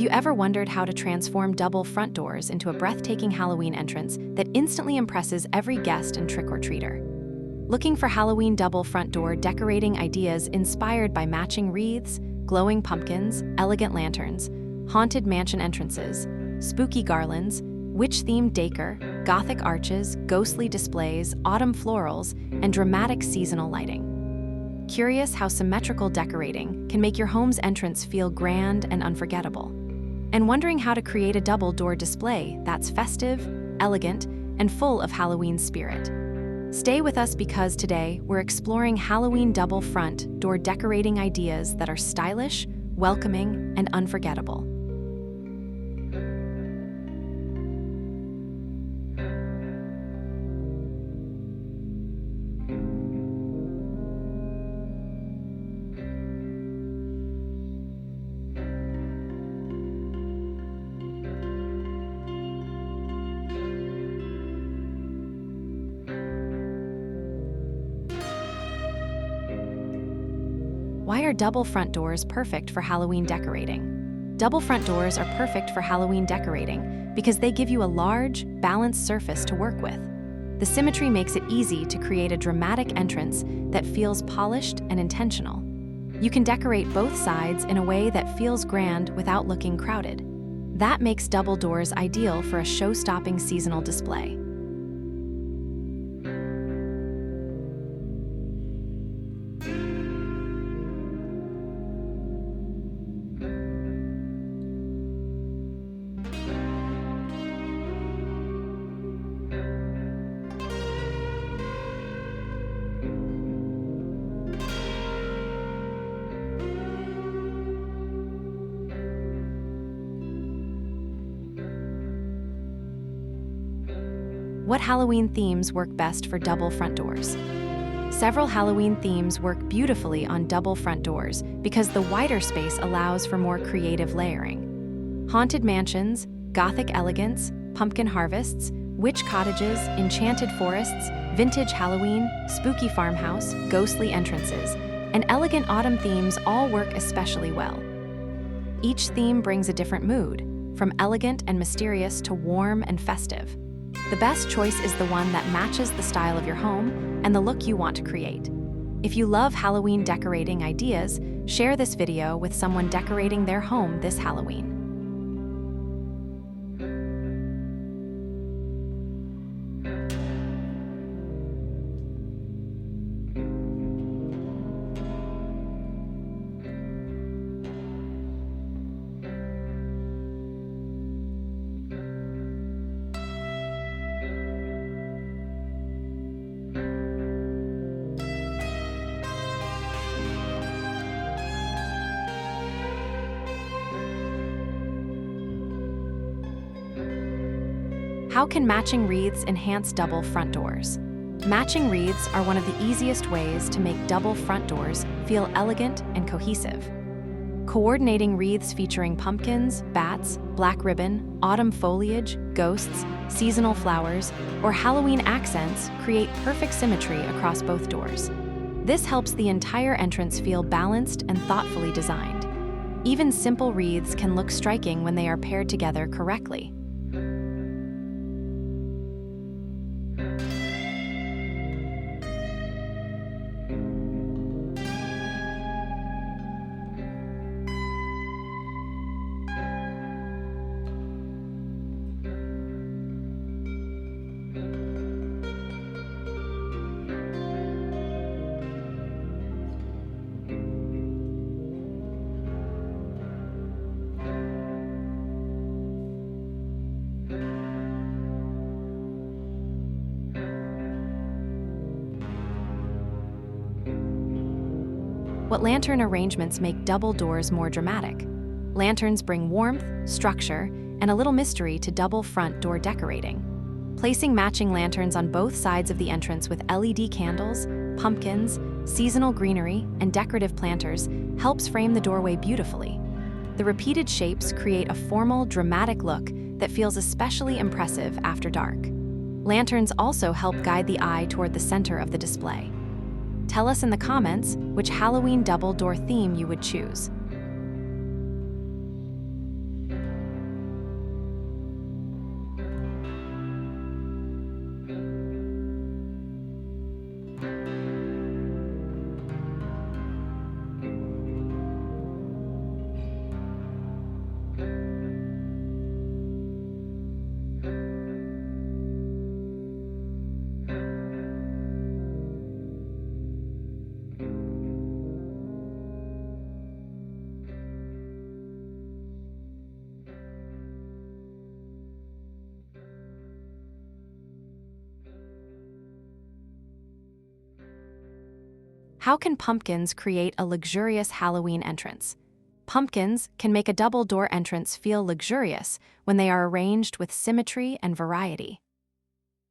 Have you ever wondered how to transform double front doors into a breathtaking Halloween entrance that instantly impresses every guest and trick-or-treater? Looking for Halloween double front door decorating ideas inspired by matching wreaths, glowing pumpkins, elegant lanterns, haunted mansion entrances, spooky garlands, witch-themed decor, gothic arches, ghostly displays, autumn florals, and dramatic seasonal lighting? Curious how symmetrical decorating can make your home's entrance feel grand and unforgettable? And wondering how to create a double door display that's festive, elegant, and full of Halloween spirit? Stay with us because today we're exploring Halloween double front door decorating ideas that are stylish, welcoming, and unforgettable. Why are double front doors perfect for Halloween decorating? Double front doors are perfect for Halloween decorating because they give you a large, balanced surface to work with. The symmetry makes it easy to create a dramatic entrance that feels polished and intentional. You can decorate both sides in a way that feels grand without looking crowded. That makes double doors ideal for a show-stopping seasonal display. What Halloween themes work best for double front doors? Several Halloween themes work beautifully on double front doors because the wider space allows for more creative layering. Haunted mansions, gothic elegance, pumpkin harvests, witch cottages, enchanted forests, vintage Halloween, spooky farmhouse, ghostly entrances, and elegant autumn themes all work especially well. Each theme brings a different mood, from elegant and mysterious to warm and festive. The best choice is the one that matches the style of your home and the look you want to create. If you love Halloween decorating ideas, share this video with someone decorating their home this Halloween. How can matching wreaths enhance double front doors? Matching wreaths are one of the easiest ways to make double front doors feel elegant and cohesive. Coordinating wreaths featuring pumpkins, bats, black ribbon, autumn foliage, ghosts, seasonal flowers, or Halloween accents create perfect symmetry across both doors. This helps the entire entrance feel balanced and thoughtfully designed. Even simple wreaths can look striking when they are paired together correctly. What lantern arrangements make double doors more dramatic? Lanterns bring warmth, structure, and a little mystery to double front door decorating. Placing matching lanterns on both sides of the entrance with LED candles, pumpkins, seasonal greenery, and decorative planters helps frame the doorway beautifully. The repeated shapes create a formal, dramatic look that feels especially impressive after dark. Lanterns also help guide the eye toward the center of the display. Tell us in the comments which Halloween double door theme you would choose. How can pumpkins create a luxurious Halloween entrance? Pumpkins can make a double door entrance feel luxurious when they are arranged with symmetry and variety.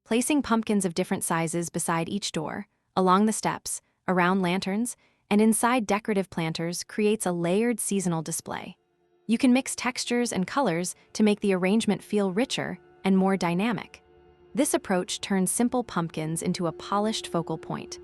Placing pumpkins of different sizes beside each door, along the steps, around lanterns, and inside decorative planters creates a layered seasonal display. You can mix textures and colors to make the arrangement feel richer and more dynamic. This approach turns simple pumpkins into a polished focal point.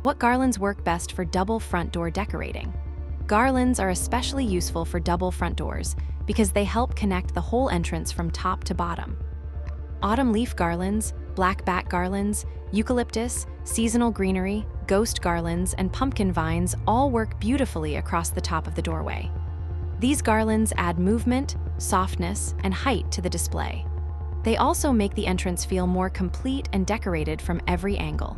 What garlands work best for double front door decorating? Garlands are especially useful for double front doors because they help connect the whole entrance from top to bottom. Autumn leaf garlands, blackback garlands, eucalyptus, seasonal greenery, ghost garlands, and pumpkin vines all work beautifully across the top of the doorway. These garlands add movement, softness, and height to the display. They also make the entrance feel more complete and decorated from every angle.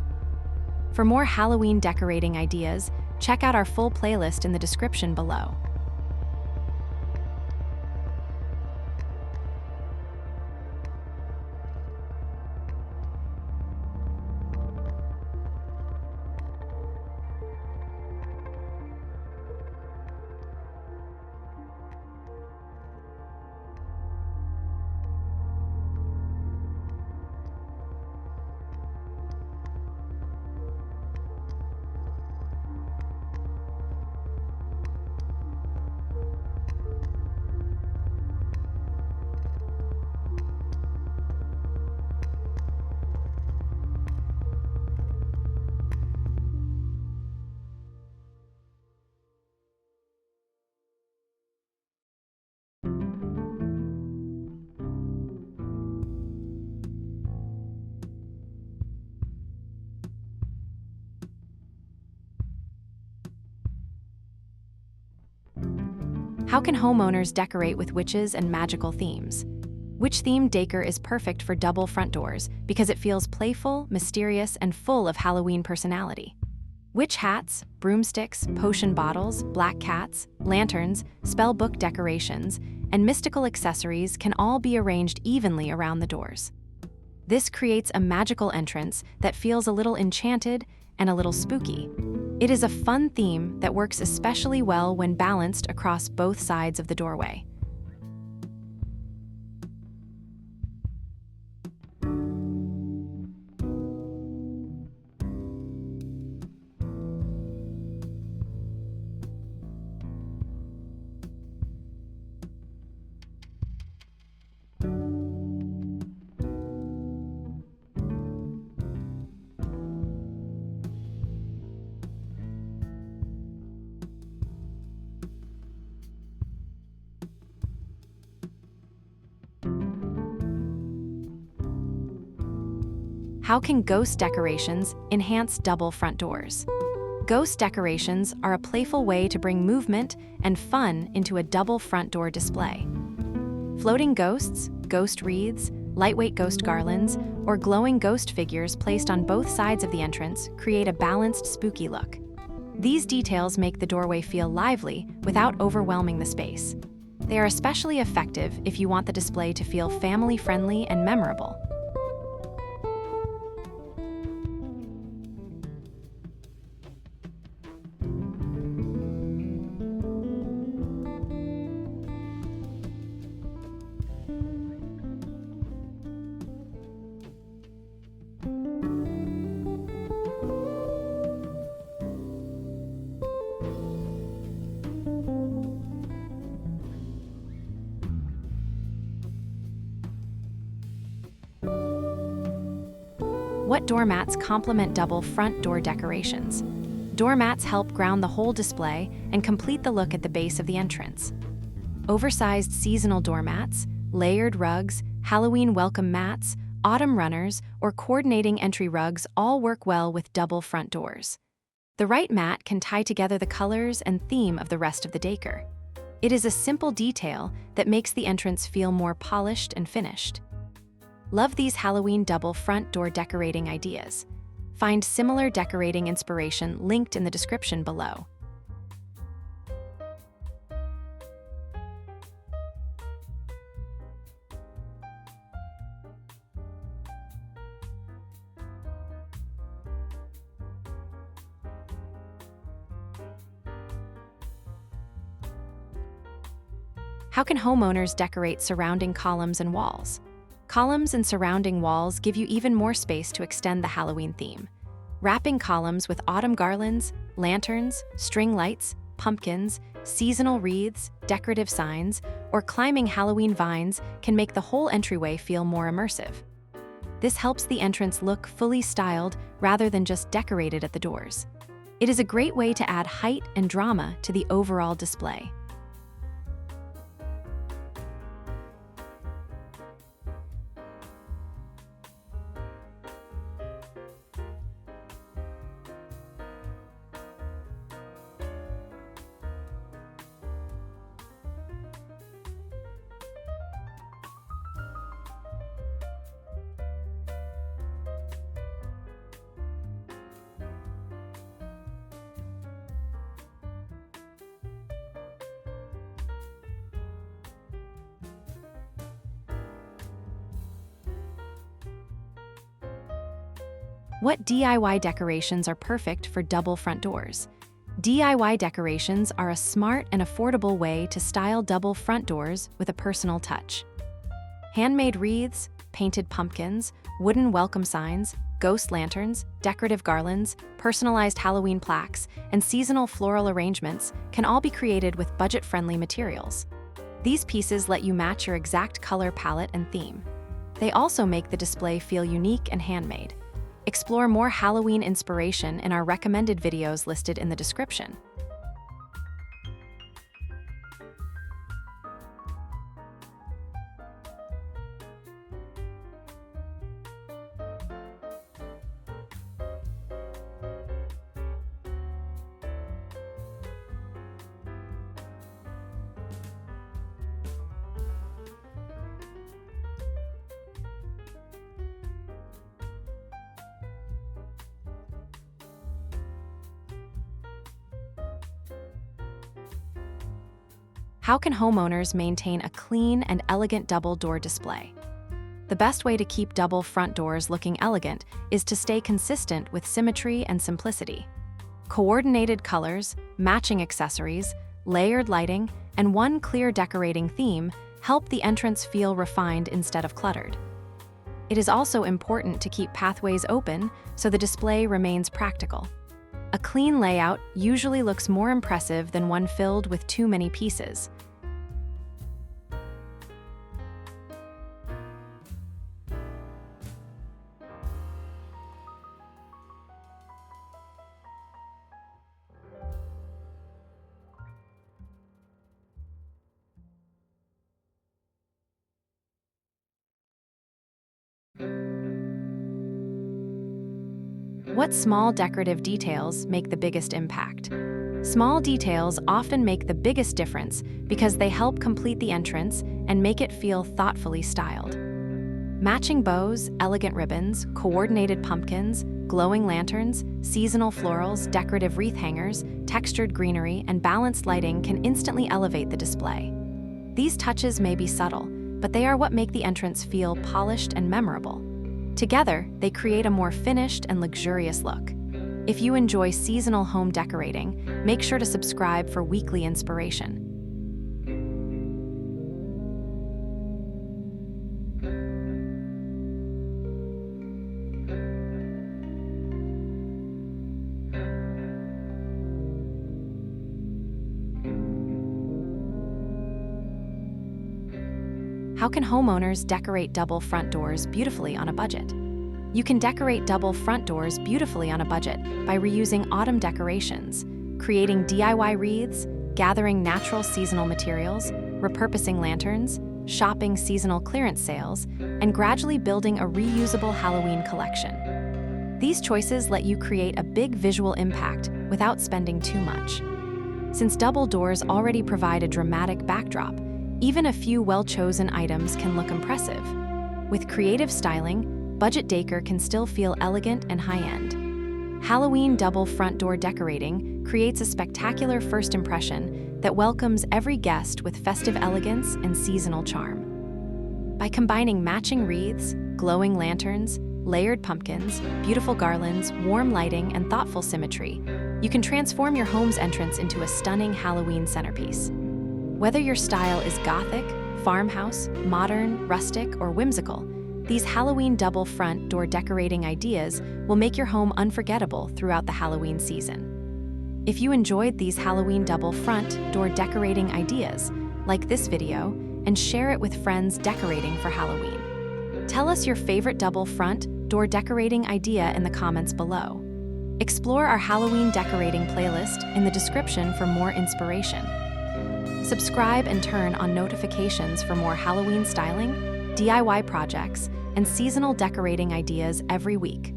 For more Halloween decorating ideas, check out our full playlist in the description below. How can homeowners decorate with witches and magical themes? Witch-themed decor is perfect for double front doors because it feels playful, mysterious, and full of Halloween personality. Witch hats, broomsticks, potion bottles, black cats, lanterns, spell book decorations, and mystical accessories can all be arranged evenly around the doors. This creates a magical entrance that feels a little enchanted and a little spooky. It is a fun theme that works especially well when balanced across both sides of the doorway. How can ghost decorations enhance double front doors? Ghost decorations are a playful way to bring movement and fun into a double front door display. Floating ghosts, ghost wreaths, lightweight ghost garlands, or glowing ghost figures placed on both sides of the entrance create a balanced, spooky look. These details make the doorway feel lively without overwhelming the space. They are especially effective if you want the display to feel family-friendly and memorable. What doormats complement double front door decorations? Doormats help ground the whole display and complete the look at the base of the entrance. Oversized seasonal doormats, layered rugs, Halloween welcome mats, autumn runners, or coordinating entry rugs all work well with double front doors. The right mat can tie together the colors and theme of the rest of the decor. It is a simple detail that makes the entrance feel more polished and finished. Love these Halloween double front door decorating ideas. Find similar decorating inspiration linked in the description below. How can homeowners decorate surrounding columns and walls? Columns and surrounding walls give you even more space to extend the Halloween theme. Wrapping columns with autumn garlands, lanterns, string lights, pumpkins, seasonal wreaths, decorative signs, or climbing Halloween vines can make the whole entryway feel more immersive. This helps the entrance look fully styled rather than just decorated at the doors. It is a great way to add height and drama to the overall display. What DIY decorations are perfect for double front doors? DIY decorations are a smart and affordable way to style double front doors with a personal touch. Handmade wreaths, painted pumpkins, wooden welcome signs, ghost lanterns, decorative garlands, personalized Halloween plaques, and seasonal floral arrangements can all be created with budget-friendly materials. These pieces let you match your exact color palette and theme. They also make the display feel unique and handmade. Explore more Halloween inspiration in our recommended videos listed in the description. How can homeowners maintain a clean and elegant double door display? The best way to keep double front doors looking elegant is to stay consistent with symmetry and simplicity. Coordinated colors, matching accessories, layered lighting, and one clear decorating theme help the entrance feel refined instead of cluttered. It is also important to keep pathways open so the display remains practical. A clean layout usually looks more impressive than one filled with too many pieces. What small decorative details make the biggest impact? Small details often make the biggest difference because they help complete the entrance and make it feel thoughtfully styled. Matching bows, elegant ribbons, coordinated pumpkins, glowing lanterns, seasonal florals, decorative wreath hangers, textured greenery, and balanced lighting can instantly elevate the display. These touches may be subtle, but they are what make the entrance feel polished and memorable. Together, they create a more finished and luxurious look. If you enjoy seasonal home decorating, make sure to subscribe for weekly inspiration. How can homeowners decorate double front doors beautifully on a budget? You can decorate double front doors beautifully on a budget by reusing autumn decorations, creating DIY wreaths, gathering natural seasonal materials, repurposing lanterns, shopping seasonal clearance sales, and gradually building a reusable Halloween collection. These choices let you create a big visual impact without spending too much. Since double doors already provide a dramatic backdrop, even a few well-chosen items can look impressive. With creative styling, budget decor can still feel elegant and high-end. Halloween double front door decorating creates a spectacular first impression that welcomes every guest with festive elegance and seasonal charm. By combining matching wreaths, glowing lanterns, layered pumpkins, beautiful garlands, warm lighting, and thoughtful symmetry, you can transform your home's entrance into a stunning Halloween centerpiece. Whether your style is gothic, farmhouse, modern, rustic, or whimsical, these Halloween double front door decorating ideas will make your home unforgettable throughout the Halloween season. If you enjoyed these Halloween double front door decorating ideas, like this video and share it with friends decorating for Halloween. Tell us your favorite double front door decorating idea in the comments below. Explore our Halloween decorating playlist in the description for more inspiration. Subscribe and turn on notifications for more Halloween styling, DIY projects, and seasonal decorating ideas every week.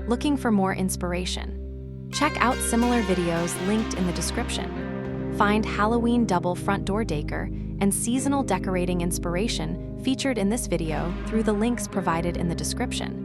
Looking for more inspiration? Check out similar videos linked in the description. Find Halloween double front door decor and seasonal decorating inspiration featured in this video through the links provided in the description.